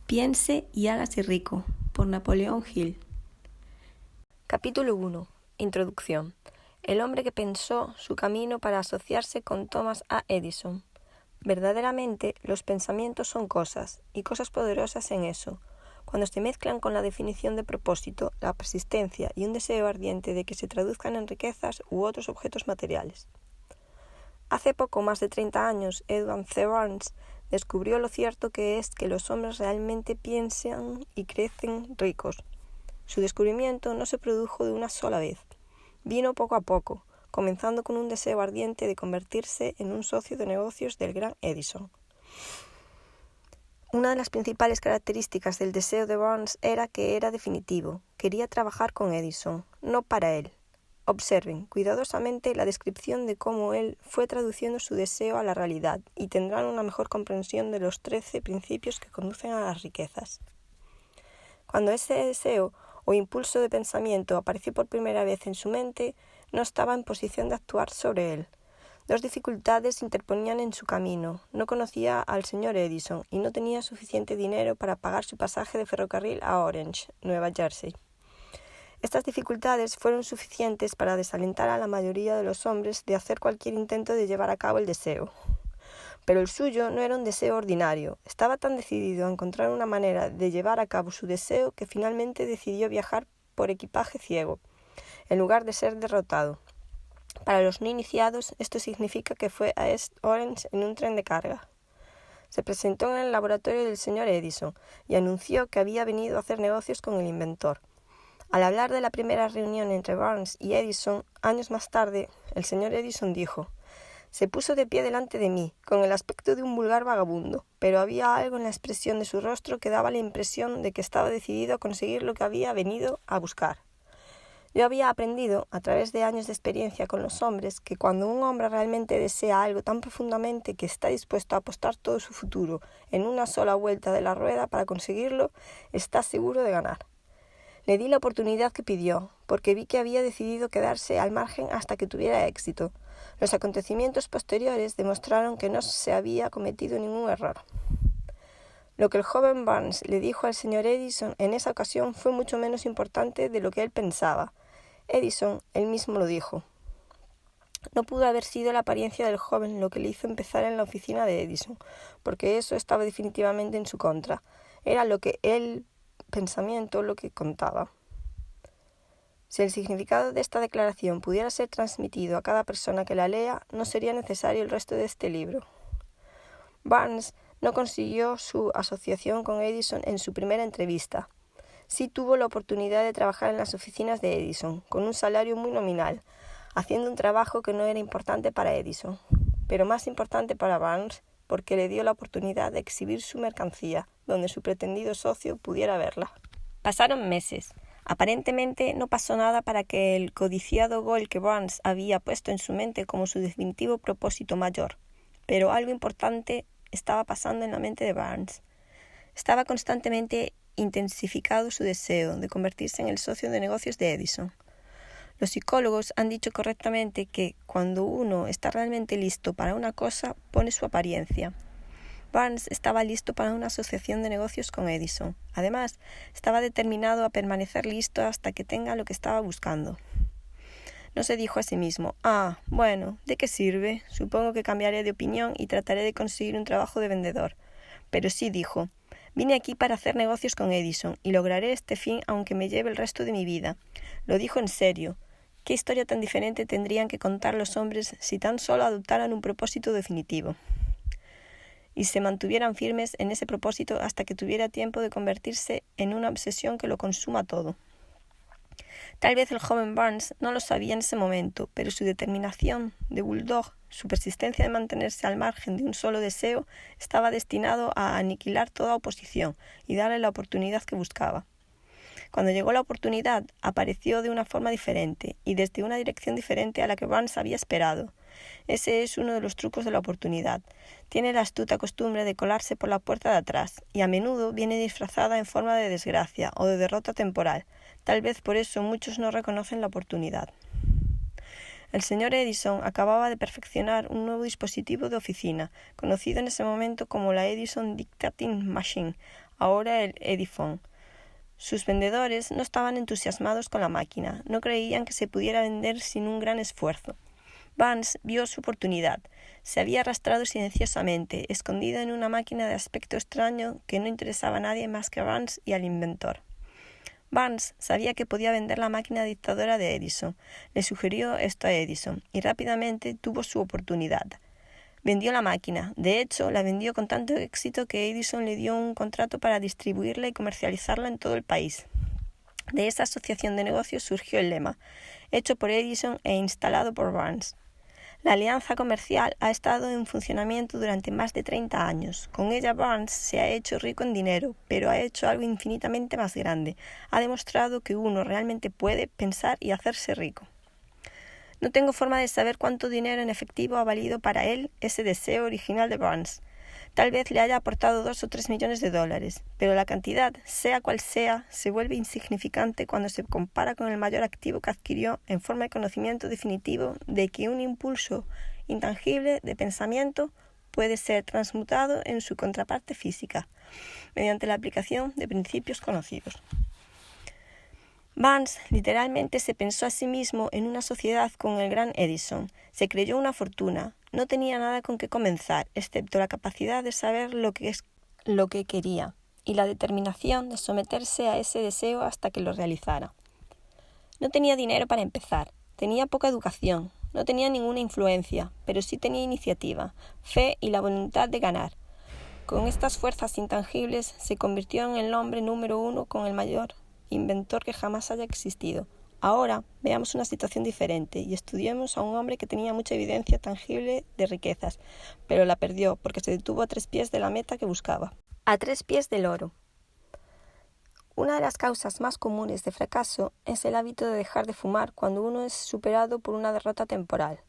Piense y hágase rico, por Napoleón Hill. Capítulo 1. Introducción. El hombre que pensó su camino para asociarse con Thomas A. Edison. Verdaderamente, los pensamientos son cosas, y cosas poderosas en eso. Cuando se mezclan con la definición de propósito, la persistencia y un deseo ardiente de que se traduzcan en riquezas u otros objetos materiales. Hace poco más de 30 años, Edward C. Burns descubrió lo cierto que es que los hombres realmente piensan y crecen ricos. Su descubrimiento no se produjo de una sola vez. Vino poco a poco, comenzando con un deseo ardiente de convertirse en un socio de negocios del gran Edison. Una de las principales características del deseo de Burns era que era definitivo. Quería trabajar con Edison, no para él. Observen cuidadosamente la descripción de cómo él fue traduciendo su deseo a la realidad y tendrán una mejor comprensión de los 13 principios que conducen a las riquezas. Cuando ese deseo o impulso de pensamiento apareció por primera vez en su mente, no estaba en posición de actuar sobre él. Dos dificultades se interponían en su camino. No conocía al señor Edison y no tenía suficiente dinero para pagar su pasaje de ferrocarril a Orange, Nueva Jersey. Estas dificultades fueron suficientes para desalentar a la mayoría de los hombres de hacer cualquier intento de llevar a cabo el deseo. Pero el suyo no era un deseo ordinario. Estaba tan decidido a encontrar una manera de llevar a cabo su deseo que finalmente decidió viajar por equipaje ciego, en lugar de ser derrotado. Para los no iniciados, esto significa que fue a East Orange en un tren de carga. Se presentó en el laboratorio del señor Edison y anunció que había venido a hacer negocios con el inventor. Al hablar de la primera reunión entre Burns y Edison, años más tarde, el señor Edison dijo: «Se puso de pie delante de mí, con el aspecto de un vulgar vagabundo, pero había algo en la expresión de su rostro que daba la impresión de que estaba decidido a conseguir lo que había venido a buscar. Yo había aprendido, a través de años de experiencia con los hombres, que cuando un hombre realmente desea algo tan profundamente que está dispuesto a apostar todo su futuro en una sola vuelta de la rueda para conseguirlo, está seguro de ganar. Le di la oportunidad que pidió, porque vi que había decidido quedarse al margen hasta que tuviera éxito. Los acontecimientos posteriores demostraron que no se había cometido ningún error». Lo que el joven Burns le dijo al señor Edison en esa ocasión fue mucho menos importante de lo que él pensaba. Edison, él mismo lo dijo. No pudo haber sido la apariencia del joven lo que le hizo empezar en la oficina de Edison, porque eso estaba definitivamente en su contra. Era lo que él pensamiento lo que contaba. Si el significado de esta declaración pudiera ser transmitido a cada persona que la lea, no sería necesario el resto de este libro. Burns no consiguió su asociación con Edison en su primera entrevista. Sí tuvo la oportunidad de trabajar en las oficinas de Edison, con un salario muy nominal, haciendo un trabajo que no era importante para Edison, pero más importante para Burns, porque le dio la oportunidad de exhibir su mercancía, donde su pretendido socio pudiera verla. Pasaron meses. Aparentemente no pasó nada para que el codiciado gol que Burns había puesto en su mente como su definitivo propósito mayor. Pero algo importante estaba pasando en la mente de Burns. Estaba constantemente intensificado su deseo de convertirse en el socio de negocios de Edison. Los psicólogos han dicho correctamente que cuando uno está realmente listo para una cosa, pone su apariencia. Burns estaba listo para una asociación de negocios con Edison. Además, estaba determinado a permanecer listo hasta que tenga lo que estaba buscando. No se dijo a sí mismo: bueno, ¿de qué sirve? Supongo que cambiaré de opinión y trataré de conseguir un trabajo de vendedor. Pero sí dijo: vine aquí para hacer negocios con Edison y lograré este fin aunque me lleve el resto de mi vida. Lo dijo en serio. ¿Qué historia tan diferente tendrían que contar los hombres si tan solo adoptaran un propósito definitivo y se mantuvieran firmes en ese propósito hasta que tuviera tiempo de convertirse en una obsesión que lo consuma todo? Tal vez el joven Burns no lo sabía en ese momento, pero su determinación de bulldog, su persistencia de mantenerse al margen de un solo deseo, estaba destinado a aniquilar toda oposición y darle la oportunidad que buscaba. Cuando llegó la oportunidad, apareció de una forma diferente y desde una dirección diferente a la que Burns había esperado. Ese es uno de los trucos de la oportunidad. Tiene la astuta costumbre de colarse por la puerta de atrás y a menudo viene disfrazada en forma de desgracia o de derrota temporal. Tal vez por eso muchos no reconocen la oportunidad. El señor Edison acababa de perfeccionar un nuevo dispositivo de oficina, conocido en ese momento como la Edison Dictating Machine, ahora el Ediphone. Sus vendedores no estaban entusiasmados con la máquina, no creían que se pudiera vender sin un gran esfuerzo. Vance vio su oportunidad. Se había arrastrado silenciosamente, escondido en una máquina de aspecto extraño que no interesaba a nadie más que a Vance y al inventor. Vance sabía que podía vender la máquina dictadora de Edison. Le sugirió esto a Edison y rápidamente tuvo su oportunidad. Vendió la máquina. De hecho, la vendió con tanto éxito que Edison le dio un contrato para distribuirla y comercializarla en todo el país. De esa asociación de negocios surgió el lema, hecho por Edison e instalado por Vance. La alianza comercial ha estado en funcionamiento durante más de 30 años. Con ella Vance se ha hecho rico en dinero, pero ha hecho algo infinitamente más grande. Ha demostrado que uno realmente puede pensar y hacerse rico. No tengo forma de saber cuánto dinero en efectivo ha valido para él ese deseo original de Vance. Tal vez le haya aportado 2 o 3 millones de dólares, pero la cantidad, sea cual sea, se vuelve insignificante cuando se compara con el mayor activo que adquirió en forma de conocimiento definitivo de que un impulso intangible de pensamiento puede ser transmutado en su contraparte física, mediante la aplicación de principios conocidos. Vance literalmente se pensó a sí mismo en una sociedad con el gran Edison. Se creyó una fortuna. No tenía nada con qué comenzar, excepto la capacidad de saber lo que quería y la determinación de someterse a ese deseo hasta que lo realizara. No tenía dinero para empezar, tenía poca educación, no tenía ninguna influencia, pero sí tenía iniciativa, fe y la voluntad de ganar. Con estas fuerzas intangibles se convirtió en el hombre número 1 con el mayor inventor que jamás haya existido. Ahora veamos una situación diferente y estudiemos a un hombre que tenía mucha evidencia tangible de riquezas, pero la perdió porque se detuvo a 3 pies de la meta que buscaba. A 3 pies del oro. Una de las causas más comunes de fracaso es el hábito de dejar de fumar cuando uno es superado por una derrota temporal.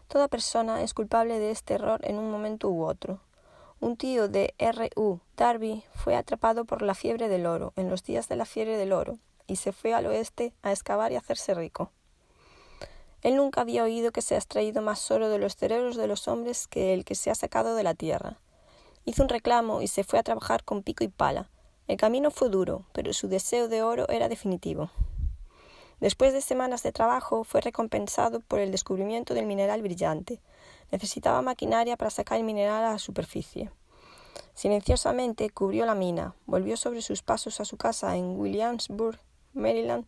Toda persona es culpable de este error en un momento u otro. Un tío de R.U. Darby fue atrapado por la fiebre del oro en los días de la fiebre del oro y se fue al oeste a excavar y hacerse rico. Él nunca había oído que se ha extraído más oro de los cerebros de los hombres que el que se ha sacado de la tierra. Hizo un reclamo y se fue a trabajar con pico y pala. El camino fue duro, pero su deseo de oro era definitivo. Después de semanas de trabajo, fue recompensado por el descubrimiento del mineral brillante. Necesitaba maquinaria para sacar el mineral a la superficie. Silenciosamente cubrió la mina, volvió sobre sus pasos a su casa en Williamsburg, Maryland,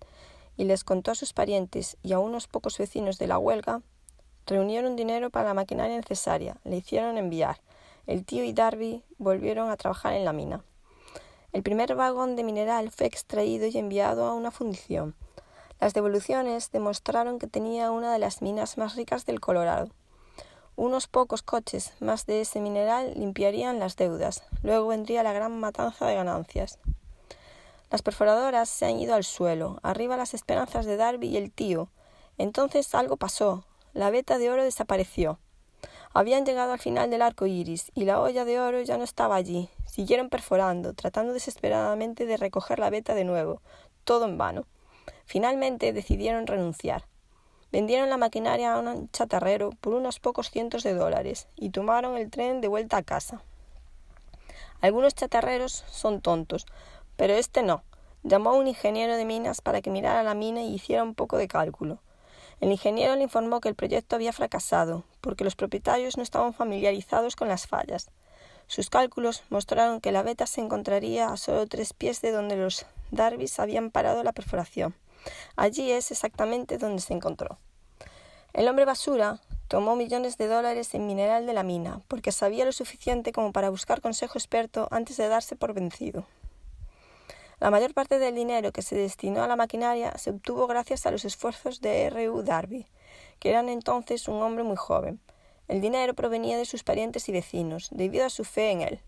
y les contó a sus parientes y a unos pocos vecinos de la huelga. Reunieron dinero para la maquinaria necesaria, le hicieron enviar. El tío y Darby volvieron a trabajar en la mina. El primer vagón de mineral fue extraído y enviado a una fundición. Las devoluciones demostraron que tenía una de las minas más ricas del Colorado. Unos pocos coches más de ese mineral limpiarían las deudas. Luego vendría la gran matanza de ganancias. Las perforadoras se han ido al suelo. Arriba las esperanzas de Darby y el tío. Entonces algo pasó. La veta de oro desapareció. Habían llegado al final del arco iris y la olla de oro ya no estaba allí. Siguieron perforando, tratando desesperadamente de recoger la veta de nuevo. Todo en vano. Finalmente decidieron renunciar. Vendieron la maquinaria a un chatarrero por unos pocos cientos de dólares y tomaron el tren de vuelta a casa. Algunos chatarreros son tontos, pero este no. Llamó a un ingeniero de minas para que mirara la mina y hiciera un poco de cálculo. El ingeniero le informó que el proyecto había fracasado, porque los propietarios no estaban familiarizados con las fallas. Sus cálculos mostraron que la veta se encontraría a solo 3 pies de donde los Darbys habían parado la perforación. Allí es exactamente donde se encontró. El hombre basura tomó millones de dólares en mineral de la mina, porque sabía lo suficiente como para buscar consejo experto antes de darse por vencido. La mayor parte del dinero que se destinó a la maquinaria se obtuvo gracias a los esfuerzos de R.U. Darby, que era entonces un hombre muy joven. El dinero provenía de sus parientes y vecinos, debido a su fe en él.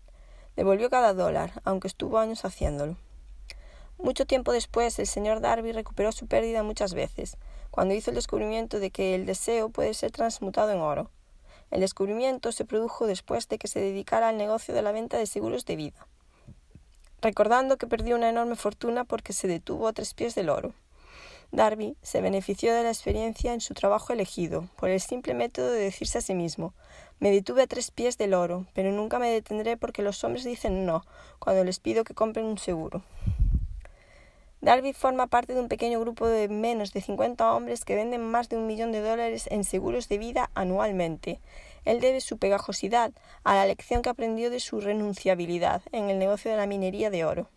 Devolvió cada dólar, aunque estuvo años haciéndolo. Mucho tiempo después, el señor Darby recuperó su pérdida muchas veces, cuando hizo el descubrimiento de que el deseo puede ser transmutado en oro. El descubrimiento se produjo después de que se dedicara al negocio de la venta de seguros de vida, recordando que perdió una enorme fortuna porque se detuvo a 3 pies del oro. Darby se benefició de la experiencia en su trabajo elegido, por el simple método de decirse a sí mismo: me detuve a 3 pies del oro, pero nunca me detendré porque los hombres dicen no cuando les pido que compren un seguro. Darby forma parte de un pequeño grupo de menos de 50 hombres que venden más de $1 millón en seguros de vida anualmente. Él debe su pegajosidad a la lección que aprendió de su renunciabilidad en el negocio de la minería de oro.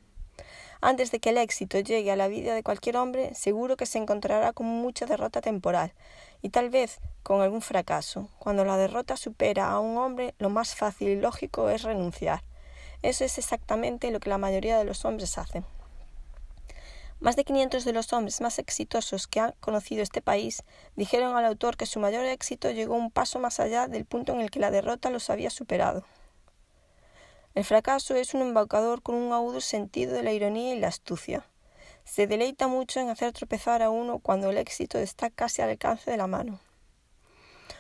Antes de que el éxito llegue a la vida de cualquier hombre, seguro que se encontrará con mucha derrota temporal y tal vez con algún fracaso. Cuando la derrota supera a un hombre, lo más fácil y lógico es renunciar. Eso es exactamente lo que la mayoría de los hombres hacen. Más de 500 de los hombres más exitosos que han conocido este país dijeron al autor que su mayor éxito llegó un paso más allá del punto en el que la derrota los había superado. El fracaso es un embaucador con un agudo sentido de la ironía y la astucia. Se deleita mucho en hacer tropezar a uno cuando el éxito está casi al alcance de la mano.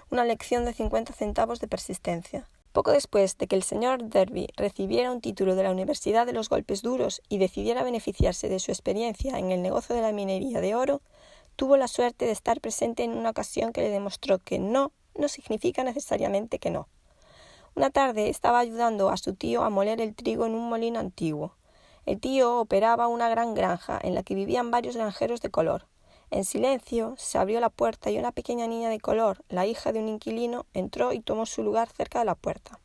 Una lección de 50 centavos de persistencia. Poco después de que el señor Darby recibiera un título de la Universidad de los Golpes Duros y decidiera beneficiarse de su experiencia en el negocio de la minería de oro, tuvo la suerte de estar presente en una ocasión que le demostró que no significa necesariamente que no. Una tarde estaba ayudando a su tío a moler el trigo en un molino antiguo. El tío operaba una gran granja en la que vivían varios granjeros de color. En silencio se abrió la puerta y una pequeña niña de color, la hija de un inquilino, entró y tomó su lugar cerca de la puerta.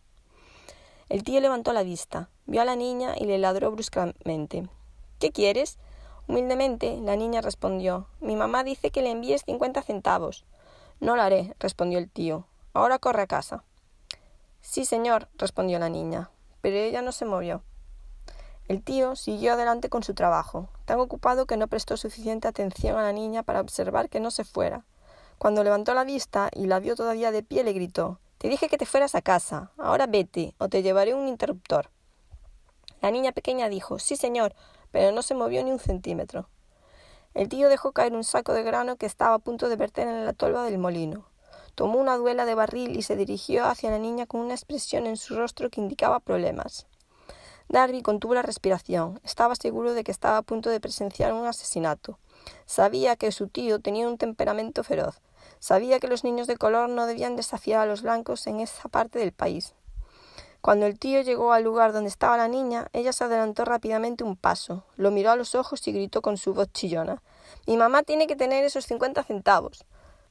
El tío levantó la vista, vio a la niña y le ladró bruscamente. ¿Qué quieres? Humildemente, la niña respondió: mi mamá dice que le envíes 50 centavos. No lo haré, respondió el tío. Ahora corre a casa. Sí, señor, respondió la niña, pero ella no se movió. El tío siguió adelante con su trabajo, tan ocupado que no prestó suficiente atención a la niña para observar que no se fuera. Cuando levantó la vista y la vio todavía de pie, le gritó: «Te dije que te fueras a casa. Ahora vete, o te llevaré un interruptor». La niña pequeña dijo: «Sí, señor», pero no se movió ni un centímetro. El tío dejó caer un saco de grano que estaba a punto de verter en la tolva del molino. Tomó una duela de barril y se dirigió hacia la niña con una expresión en su rostro que indicaba problemas. Darby contuvo la respiración. Estaba seguro de que estaba a punto de presenciar un asesinato. Sabía que su tío tenía un temperamento feroz. Sabía que los niños de color no debían desafiar a los blancos en esa parte del país. Cuando el tío llegó al lugar donde estaba la niña, ella se adelantó rápidamente un paso, lo miró a los ojos y gritó con su voz chillona: «Mi mamá tiene que tener esos 50 centavos».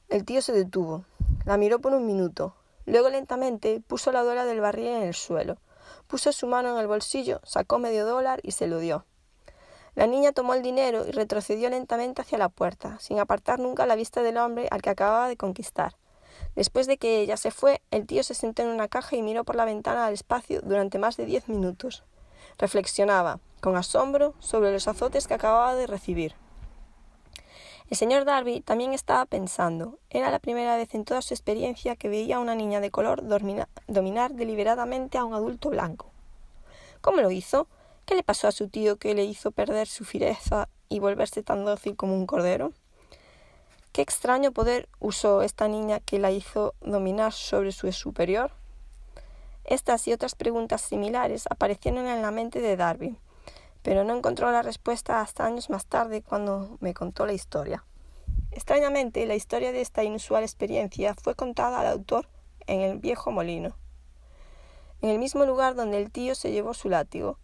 El tío se detuvo. La miró por un minuto. Luego lentamente puso la duela del barril en el suelo. Puso su mano en el bolsillo, sacó $0.50 y se lo dio. La niña tomó el dinero y retrocedió lentamente hacia la puerta, sin apartar nunca la vista del hombre al que acababa de conquistar. Después de que ella se fue, el tío se sentó en una caja y miró por la ventana al espacio durante más de 10 minutos. Reflexionaba, con asombro, sobre los azotes que acababa de recibir. El señor Darby también estaba pensando. Era la primera vez en toda su experiencia que veía a una niña de color dominar deliberadamente a un adulto blanco. ¿Cómo lo hizo? ¿Qué le pasó a su tío que le hizo perder su fiereza y volverse tan dócil como un cordero? ¿Qué extraño poder usó esta niña que la hizo dominar sobre su superior? Estas y otras preguntas similares aparecieron en la mente de Darby, pero no encontró la respuesta hasta años más tarde, cuando me contó la historia. Extrañamente, la historia de esta inusual experiencia fue contada al autor en el viejo molino, en el mismo lugar donde el tío se llevó su látigo.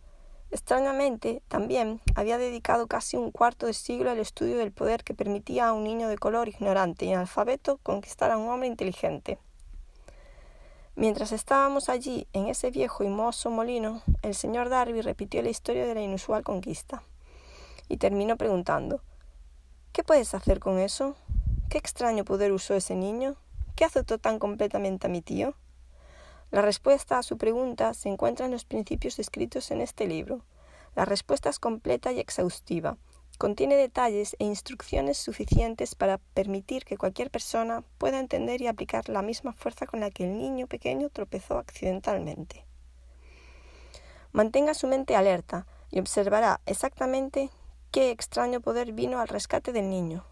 Extrañamente, también había dedicado casi un cuarto de siglo al estudio del poder que permitía a un niño de color ignorante y analfabeto conquistar a un hombre inteligente. Mientras estábamos allí, en ese viejo y mohoso molino, el señor Darby repitió la historia de la inusual conquista. Y terminó preguntando: «¿Qué puedes hacer con eso? ¿Qué extraño poder usó ese niño? ¿Qué azotó tan completamente a mi tío?». La respuesta a su pregunta se encuentra en los principios descritos en este libro. La respuesta es completa y exhaustiva. Contiene detalles e instrucciones suficientes para permitir que cualquier persona pueda entender y aplicar la misma fuerza con la que el niño pequeño tropezó accidentalmente. Mantenga su mente alerta y observará exactamente qué extraño poder vino al rescate del niño.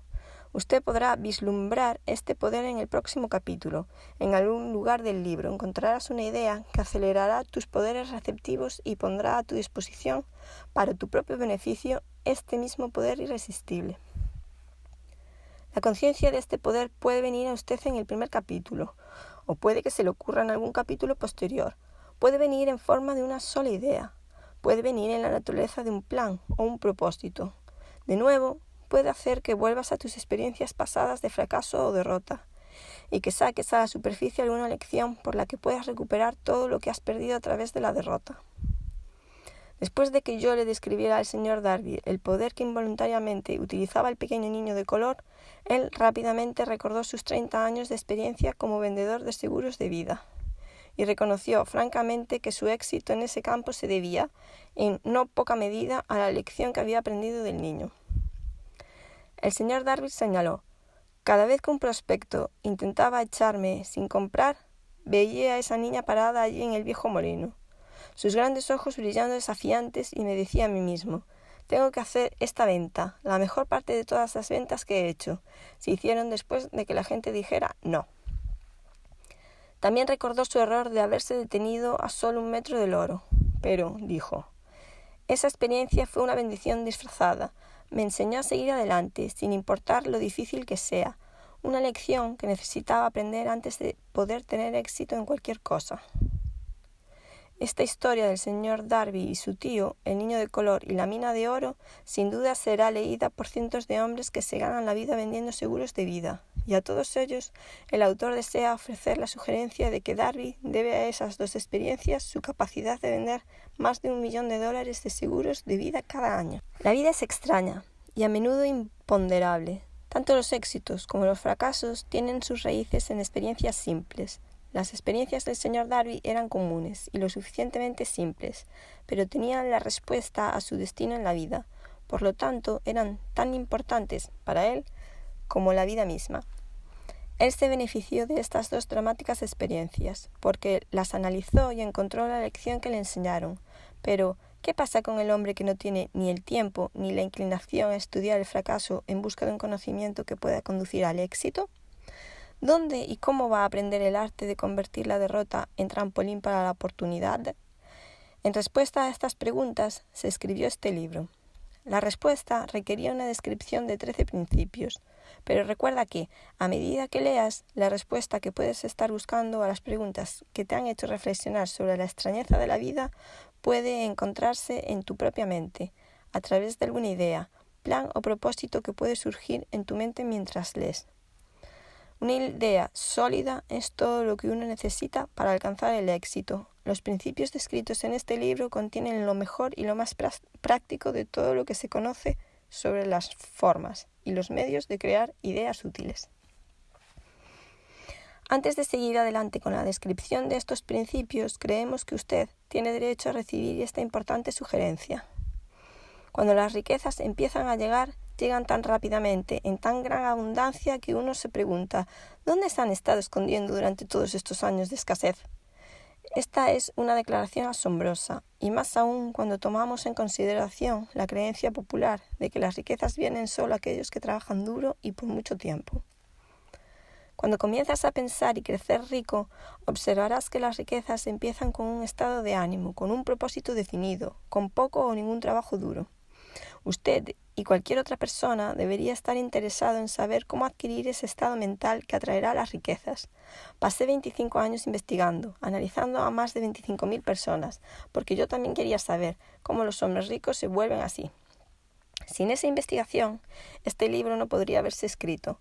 Usted podrá vislumbrar este poder en el próximo capítulo. En algún lugar del libro encontrarás una idea que acelerará tus poderes receptivos y pondrá a tu disposición, para tu propio beneficio, este mismo poder irresistible. La conciencia de este poder puede venir a usted en el primer capítulo, o puede que se le ocurra en algún capítulo posterior. Puede venir en forma de una sola idea. Puede venir en la naturaleza de un plan o un propósito. De nuevo, puede hacer que vuelvas a tus experiencias pasadas de fracaso o derrota, y que saques a la superficie alguna lección por la que puedas recuperar todo lo que has perdido a través de la derrota. Después de que yo le describiera al señor Darby el poder que involuntariamente utilizaba el pequeño niño de color, él rápidamente recordó sus 30 años de experiencia como vendedor de seguros de vida y reconoció francamente que su éxito en ese campo se debía, en no poca medida, a la lección que había aprendido del niño. El señor Darby señaló: cada vez que un prospecto intentaba echarme sin comprar, veía a esa niña parada allí en el viejo molino, sus grandes ojos brillando desafiantes, y me decía a mí mismo: tengo que hacer esta venta. La mejor parte de todas las ventas que he hecho se hicieron después de que la gente dijera no. También recordó su error de haberse detenido a solo 1 metro del oro. Pero, dijo, esa experiencia fue una bendición disfrazada. Me enseñó a seguir adelante, sin importar lo difícil que sea. Una lección que necesitaba aprender antes de poder tener éxito en cualquier cosa. Esta historia del señor Darby y su tío, el niño de color y la mina de oro, sin duda será leída por cientos de hombres que se ganan la vida vendiendo seguros de vida. Y a todos ellos, el autor desea ofrecer la sugerencia de que Darby debe a esas 2 experiencias su capacidad de vender más de $1 millón de seguros de vida cada año. La vida es extraña y a menudo imponderable. Tanto los éxitos como los fracasos tienen sus raíces en experiencias simples. Las experiencias del señor Darby eran comunes y lo suficientemente simples, pero tenían la respuesta a su destino en la vida. Por lo tanto, eran tan importantes para él como la vida misma. Él se benefició de estas 2 dramáticas experiencias, porque las analizó y encontró la lección que le enseñaron. Pero, ¿qué pasa con el hombre que no tiene ni el tiempo ni la inclinación a estudiar el fracaso en busca de un conocimiento que pueda conducir al éxito? ¿Dónde y cómo va a aprender el arte de convertir la derrota en trampolín para la oportunidad? En respuesta a estas preguntas se escribió este libro. La respuesta requería una descripción de 13 principios, pero recuerda que, a medida que leas, la respuesta que puedes estar buscando a las preguntas que te han hecho reflexionar sobre la extrañeza de la vida puede encontrarse en tu propia mente, a través de alguna idea, plan o propósito que puede surgir en tu mente mientras lees. Una idea sólida es todo lo que uno necesita para alcanzar el éxito. Los principios descritos en este libro contienen lo mejor y lo más práctico de todo lo que se conoce sobre las formas y los medios de crear ideas útiles. Antes de seguir adelante con la descripción de estos principios, creemos que usted tiene derecho a recibir esta importante sugerencia. Cuando las riquezas empiezan a llegan tan rápidamente, en tan gran abundancia, que uno se pregunta, ¿dónde se han estado escondiendo durante todos estos años de escasez? Esta es una declaración asombrosa, y más aún cuando tomamos en consideración la creencia popular de que las riquezas vienen solo a aquellos que trabajan duro y por mucho tiempo. Cuando comienzas a pensar y crecer rico, observarás que las riquezas empiezan con un estado de ánimo, con un propósito definido, con poco o ningún trabajo duro. Usted y cualquier otra persona debería estar interesado en saber cómo adquirir ese estado mental que atraerá las riquezas. Pasé 25 años investigando, analizando a más de 25.000 personas, porque yo también quería saber cómo los hombres ricos se vuelven así. Sin esa investigación, este libro no podría haberse escrito.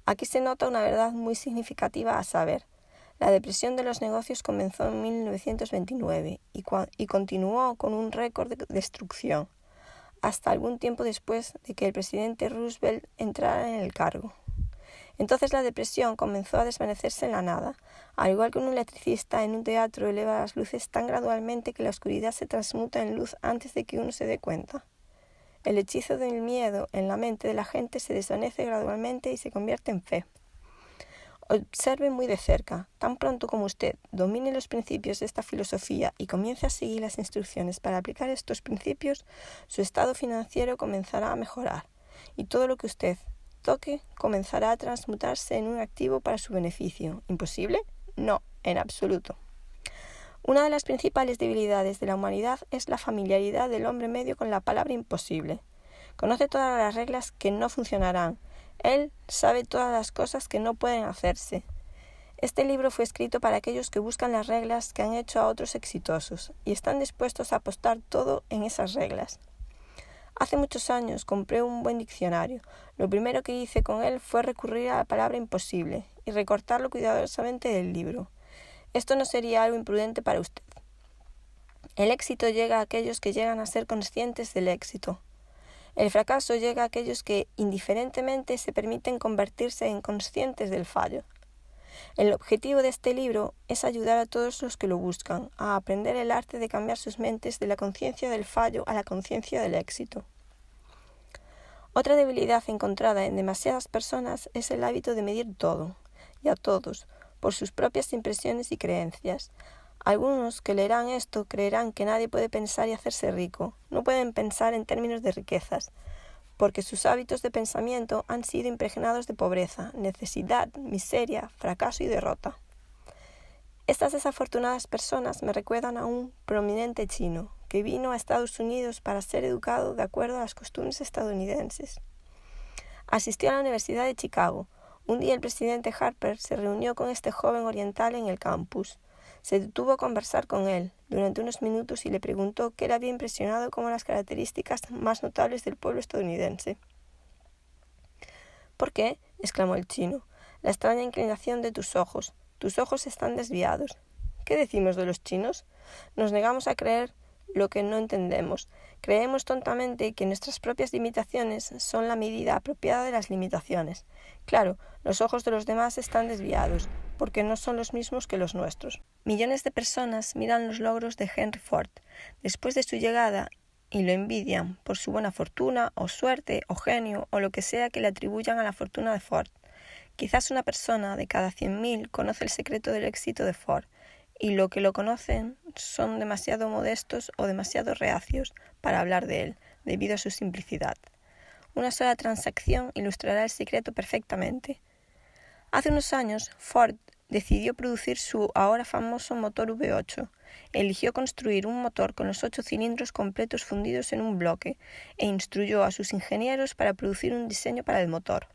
Aquí se nota una verdad muy significativa a saber. La depresión de los negocios comenzó en 1929 y continuó con un récord de destrucción, hasta algún tiempo después de que el presidente Roosevelt entrara en el cargo. Entonces la depresión comenzó a desvanecerse en la nada, al igual que un electricista en un teatro eleva las luces tan gradualmente que la oscuridad se transmuta en luz antes de que uno se dé cuenta. El hechizo del miedo en la mente de la gente se desvanece gradualmente y se convierte en fe. Observe muy de cerca, tan pronto como usted domine los principios de esta filosofía y comience a seguir las instrucciones para aplicar estos principios, su estado financiero comenzará a mejorar y todo lo que usted toque comenzará a transmutarse en un activo para su beneficio. ¿Imposible? No, en absoluto. Una de las principales debilidades de la humanidad es la familiaridad del hombre medio con la palabra imposible. Conoce todas las reglas que no funcionarán. Él sabe todas las cosas que no pueden hacerse. Este libro fue escrito para aquellos que buscan las reglas que han hecho a otros exitosos y están dispuestos a apostar todo en esas reglas. Hace muchos años compré un buen diccionario. Lo primero que hice con él fue recurrir a la palabra imposible y recortarlo cuidadosamente del libro. Esto no sería algo imprudente para usted. El éxito llega a aquellos que llegan a ser conscientes del éxito. El fracaso llega a aquellos que, indiferentemente, se permiten convertirse en conscientes del fallo. El objetivo de este libro es ayudar a todos los que lo buscan a aprender el arte de cambiar sus mentes de la conciencia del fallo a la conciencia del éxito. Otra debilidad encontrada en demasiadas personas es el hábito de medir todo, y a todos, por sus propias impresiones y creencias. Algunos que leerán esto creerán que nadie puede pensar y hacerse rico, no pueden pensar en términos de riquezas, porque sus hábitos de pensamiento han sido impregnados de pobreza, necesidad, miseria, fracaso y derrota. Estas desafortunadas personas me recuerdan a un prominente chino que vino a Estados Unidos para ser educado de acuerdo a las costumbres estadounidenses. Asistió a la Universidad de Chicago. Un día el presidente Harper se reunió con este joven oriental en el campus. Se detuvo a conversar con él durante unos minutos y le preguntó qué le había impresionado como las características más notables del pueblo estadounidense. «¿Por qué?», exclamó el chino. «La extraña inclinación de tus ojos. Tus ojos están desviados». «¿Qué decimos de los chinos? Nos negamos a creer lo que no entendemos. Creemos tontamente que nuestras propias limitaciones son la medida apropiada de las limitaciones. Claro, los ojos de los demás están desviados, porque no son los mismos que los nuestros». Millones de personas miran los logros de Henry Ford después de su llegada y lo envidian por su buena fortuna, o suerte, o genio, o lo que sea que le atribuyan a la fortuna de Ford. Quizás una persona de cada 100.000 conoce el secreto del éxito de Ford, y lo que lo conocen son demasiado modestos o demasiado reacios para hablar de él, debido a su simplicidad. Una sola transacción ilustrará el secreto perfectamente. Hace unos años, Ford decidió producir su ahora famoso motor V8. Eligió construir un motor con los 8 cilindros completos fundidos en un bloque e instruyó a sus ingenieros para producir un diseño para el motor.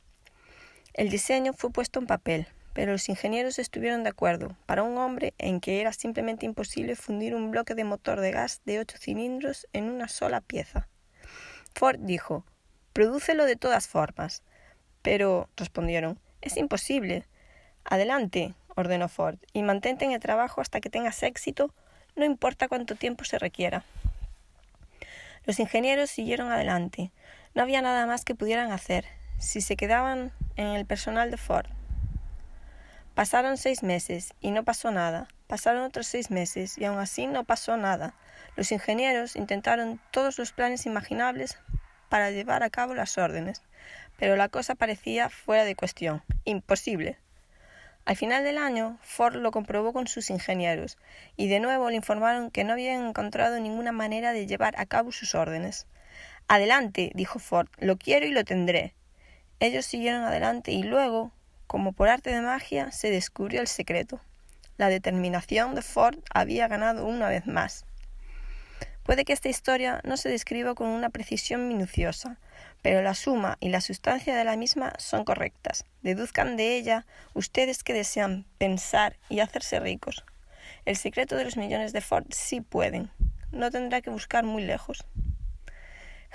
El diseño fue puesto en papel, pero los ingenieros estuvieron de acuerdo, para un hombre, en que era simplemente imposible fundir un bloque de motor de gas de 8 cilindros en una sola pieza. Ford dijo: «Prodúcelo de todas formas». «Pero», respondieron, «es imposible». «Adelante», ordenó Ford, «y mantente en el trabajo hasta que tengas éxito, no importa cuánto tiempo se requiera». Los ingenieros siguieron adelante. No había nada más que pudieran hacer si se quedaban en el personal de Ford. Pasaron 6 meses y no pasó nada. Pasaron otros 6 meses y aún así no pasó nada. Los ingenieros intentaron todos los planes imaginables para llevar a cabo las órdenes, pero la cosa parecía fuera de cuestión, imposible. Al final del año, Ford lo comprobó con sus ingenieros y de nuevo le informaron que no habían encontrado ninguna manera de llevar a cabo sus órdenes. «Adelante», dijo Ford, «lo quiero y lo tendré». Ellos siguieron adelante y luego, como por arte de magia, se descubrió el secreto. La determinación de Ford había ganado una vez más. Puede que esta historia no se describa con una precisión minuciosa, pero la suma y la sustancia de la misma son correctas. Deduzcan de ella ustedes que desean pensar y hacerse ricos. El secreto de los millones de Ford sí pueden. No tendrá que buscar muy lejos.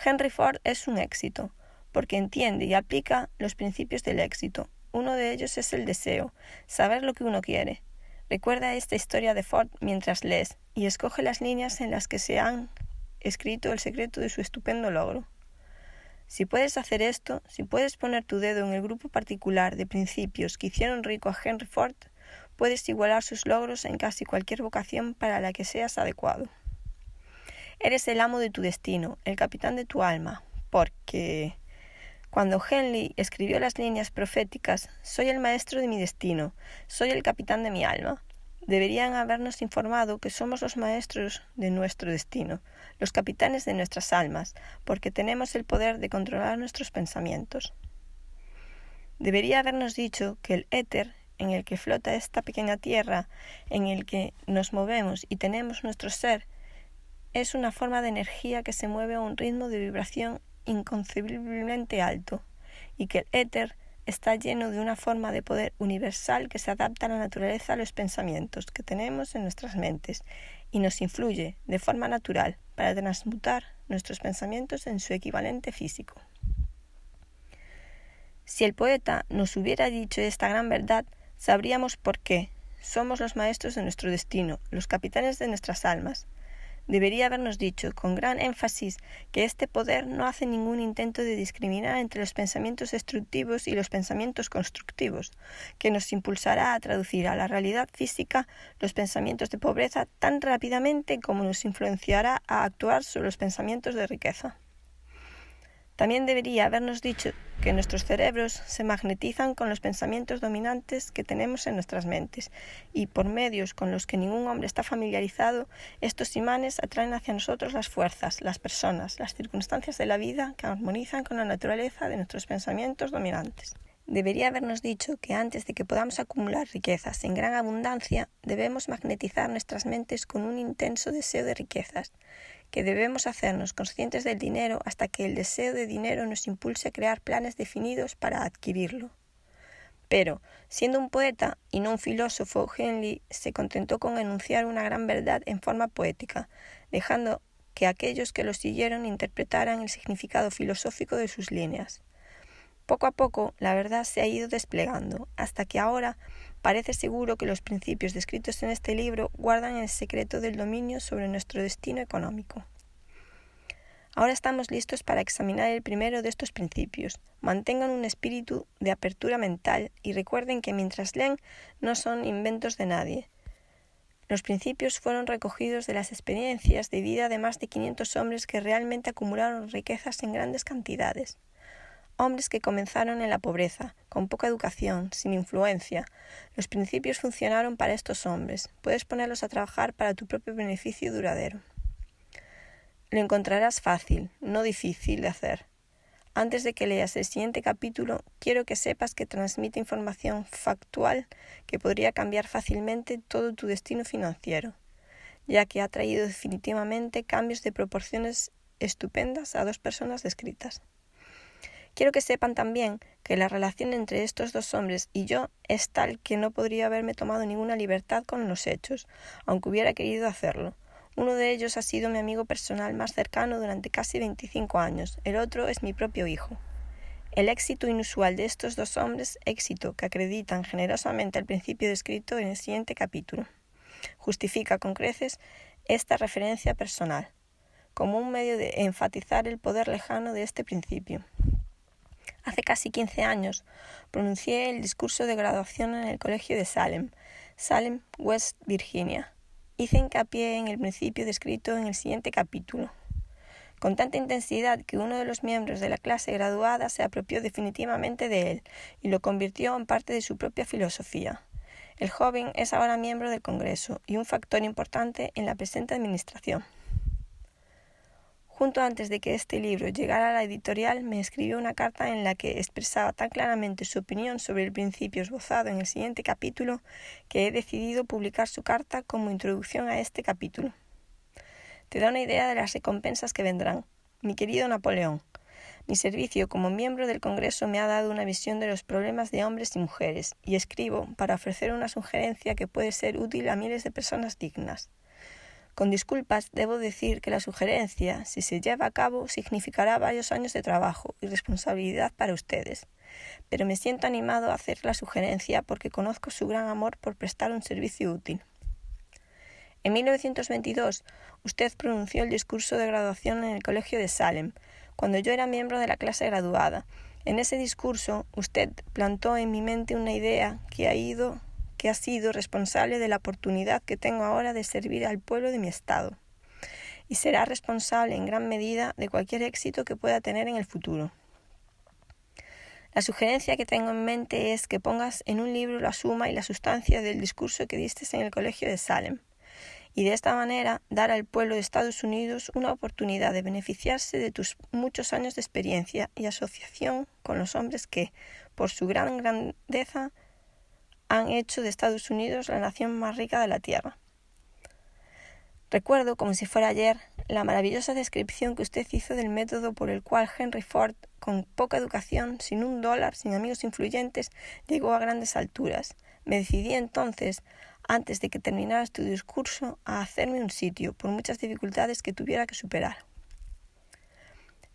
Henry Ford es un éxito, porque entiende y aplica los principios del éxito. Uno de ellos es el deseo, saber lo que uno quiere. Recuerda esta historia de Ford mientras lees y escoge las líneas en las que se han escrito el secreto de su estupendo logro. Si puedes hacer esto, si puedes poner tu dedo en el grupo particular de principios que hicieron rico a Henry Ford, puedes igualar sus logros en casi cualquier vocación para la que seas adecuado. Eres el amo de tu destino, el capitán de tu alma, porque cuando Henley escribió las líneas proféticas, «Soy el maestro de mi destino, soy el capitán de mi alma», deberían habernos informado que somos los maestros de nuestro destino, los capitanes de nuestras almas, porque tenemos el poder de controlar nuestros pensamientos. Debería habernos dicho que el éter en el que flota esta pequeña tierra, en el que nos movemos y tenemos nuestro ser, es una forma de energía que se mueve a un ritmo de vibración inconcebiblemente alto, y que el éter está lleno de una forma de poder universal que se adapta a la naturaleza de los pensamientos que tenemos en nuestras mentes y nos influye de forma natural para transmutar nuestros pensamientos en su equivalente físico. Si el poeta nos hubiera dicho esta gran verdad, sabríamos por qué. Somos los maestros de nuestro destino, los capitanes de nuestras almas. Debería habernos dicho con gran énfasis que este poder no hace ningún intento de discriminar entre los pensamientos destructivos y los pensamientos constructivos, que nos impulsará a traducir a la realidad física los pensamientos de pobreza tan rápidamente como nos influenciará a actuar sobre los pensamientos de riqueza. También debería habernos dicho que nuestros cerebros se magnetizan con los pensamientos dominantes que tenemos en nuestras mentes y por medios con los que ningún hombre está familiarizado, estos imanes atraen hacia nosotros las fuerzas, las personas, las circunstancias de la vida que armonizan con la naturaleza de nuestros pensamientos dominantes. Debería habernos dicho que antes de que podamos acumular riquezas en gran abundancia, debemos magnetizar nuestras mentes con un intenso deseo de riquezas, que debemos hacernos conscientes del dinero hasta que el deseo de dinero nos impulse a crear planes definidos para adquirirlo. Pero, siendo un poeta y no un filósofo, Henley se contentó con enunciar una gran verdad en forma poética, dejando que aquellos que lo siguieron interpretaran el significado filosófico de sus líneas. Poco a poco, la verdad se ha ido desplegando, hasta que ahora parece seguro que los principios descritos en este libro guardan el secreto del dominio sobre nuestro destino económico. Ahora estamos listos para examinar el primero de estos principios. Mantengan un espíritu de apertura mental y recuerden que mientras leen no son inventos de nadie. Los principios fueron recogidos de las experiencias de vida de más de 500 hombres que realmente acumularon riquezas en grandes cantidades. Hombres que comenzaron en la pobreza, con poca educación, sin influencia. Los principios funcionaron para estos hombres. Puedes ponerlos a trabajar para tu propio beneficio duradero. Lo encontrarás fácil, no difícil de hacer. Antes de que leas el siguiente capítulo, quiero que sepas que transmite información factual que podría cambiar fácilmente todo tu destino financiero, ya que ha traído definitivamente cambios de proporciones estupendas a dos personas descritas. Quiero que sepan también que la relación entre estos dos hombres y yo es tal que no podría haberme tomado ninguna libertad con los hechos, aunque hubiera querido hacerlo. Uno de ellos ha sido mi amigo personal más cercano durante casi 25 años, el otro es mi propio hijo. El éxito inusual de estos dos hombres, éxito que acreditan generosamente al principio descrito en el siguiente capítulo, justifica con creces esta referencia personal, como un medio de enfatizar el poder lejano de este principio. Hace casi 15 años pronuncié el discurso de graduación en el colegio de Salem, West Virginia. Hice hincapié en el principio descrito en el siguiente capítulo, con tanta intensidad que uno de los miembros de la clase graduada se apropió definitivamente de él y lo convirtió en parte de su propia filosofía. El joven es ahora miembro del Congreso y un factor importante en la presente administración. Junto antes de que este libro llegara a la editorial, me escribió una carta en la que expresaba tan claramente su opinión sobre el principio esbozado en el siguiente capítulo que he decidido publicar su carta como introducción a este capítulo. Te da una idea de las recompensas que vendrán. Mi querido Napoleón, mi servicio como miembro del Congreso me ha dado una visión de los problemas de hombres y mujeres, y escribo para ofrecer una sugerencia que puede ser útil a miles de personas dignas. Con disculpas, debo decir que la sugerencia, si se lleva a cabo, significará varios años de trabajo y responsabilidad para ustedes. Pero me siento animado a hacer la sugerencia porque conozco su gran amor por prestar un servicio útil. En 1922, usted pronunció el discurso de graduación en el colegio de Salem, cuando yo era miembro de la clase graduada. En ese discurso, usted plantó en mi mente una idea que ha sido responsable de la oportunidad que tengo ahora de servir al pueblo de mi estado, y será responsable en gran medida de cualquier éxito que pueda tener en el futuro. La sugerencia que tengo en mente es que pongas en un libro la suma y la sustancia del discurso que diste en el colegio de Salem, y de esta manera dar al pueblo de Estados Unidos una oportunidad de beneficiarse de tus muchos años de experiencia y asociación con los hombres que, por su gran grandeza, han hecho de Estados Unidos la nación más rica de la tierra. Recuerdo, como si fuera ayer, la maravillosa descripción que usted hizo del método por el cual Henry Ford con poca educación, sin $1, sin amigos influyentes, llegó a grandes alturas. Me decidí entonces, antes de que terminaras tu discurso, a hacerme un sitio, por muchas dificultades que tuviera que superar.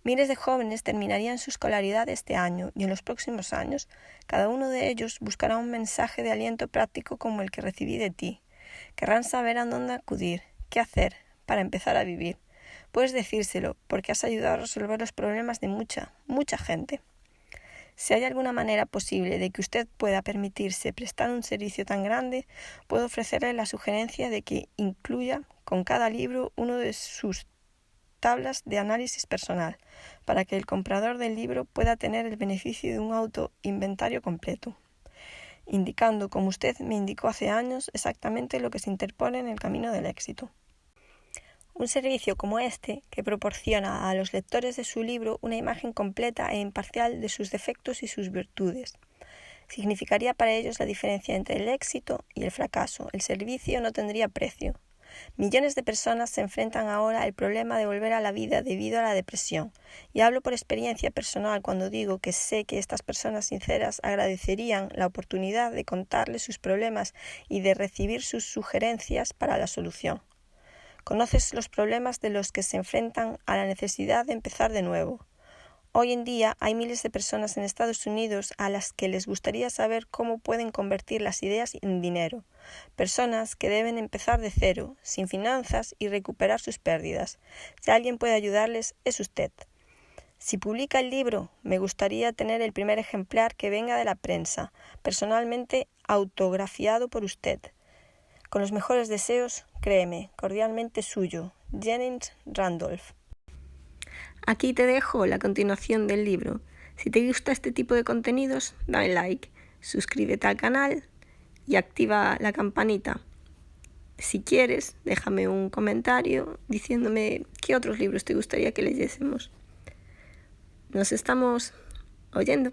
Miles de jóvenes terminarían su escolaridad este año y en los próximos años, cada uno de ellos buscará un mensaje de aliento práctico como el que recibí de ti. Querrán saber a dónde acudir, qué hacer para empezar a vivir. Puedes decírselo porque has ayudado a resolver los problemas de mucha gente. Si hay alguna manera posible de que usted pueda permitirse prestar un servicio tan grande, puedo ofrecerle la sugerencia de que incluya con cada libro uno de sus tablas de análisis personal, para que el comprador del libro pueda tener el beneficio de un autoinventario completo, indicando, como usted me indicó hace años, exactamente lo que se interpone en el camino del éxito. Un servicio como este, que proporciona a los lectores de su libro una imagen completa e imparcial de sus defectos y sus virtudes, significaría para ellos la diferencia entre el éxito y el fracaso. El servicio no tendría precio. Millones de personas se enfrentan ahora al problema de volver a la vida debido a la depresión, y hablo por experiencia personal cuando digo que sé que estas personas sinceras agradecerían la oportunidad de contarles sus problemas y de recibir sus sugerencias para la solución. Conoces los problemas de los que se enfrentan a la necesidad de empezar de nuevo. Hoy en día hay miles de personas en Estados Unidos a las que les gustaría saber cómo pueden convertir las ideas en dinero. Personas que deben empezar de cero, sin finanzas y recuperar sus pérdidas. Si alguien puede ayudarles, es usted. Si publica el libro, me gustaría tener el primer ejemplar que venga de la prensa, personalmente autografiado por usted. Con los mejores deseos, créeme, cordialmente suyo, Jennings Randolph. Aquí te dejo la continuación del libro. Si te gusta este tipo de contenidos, dale like, suscríbete al canal y activa la campanita. Si quieres, déjame un comentario diciéndome qué otros libros te gustaría que leyésemos. Nos estamos oyendo.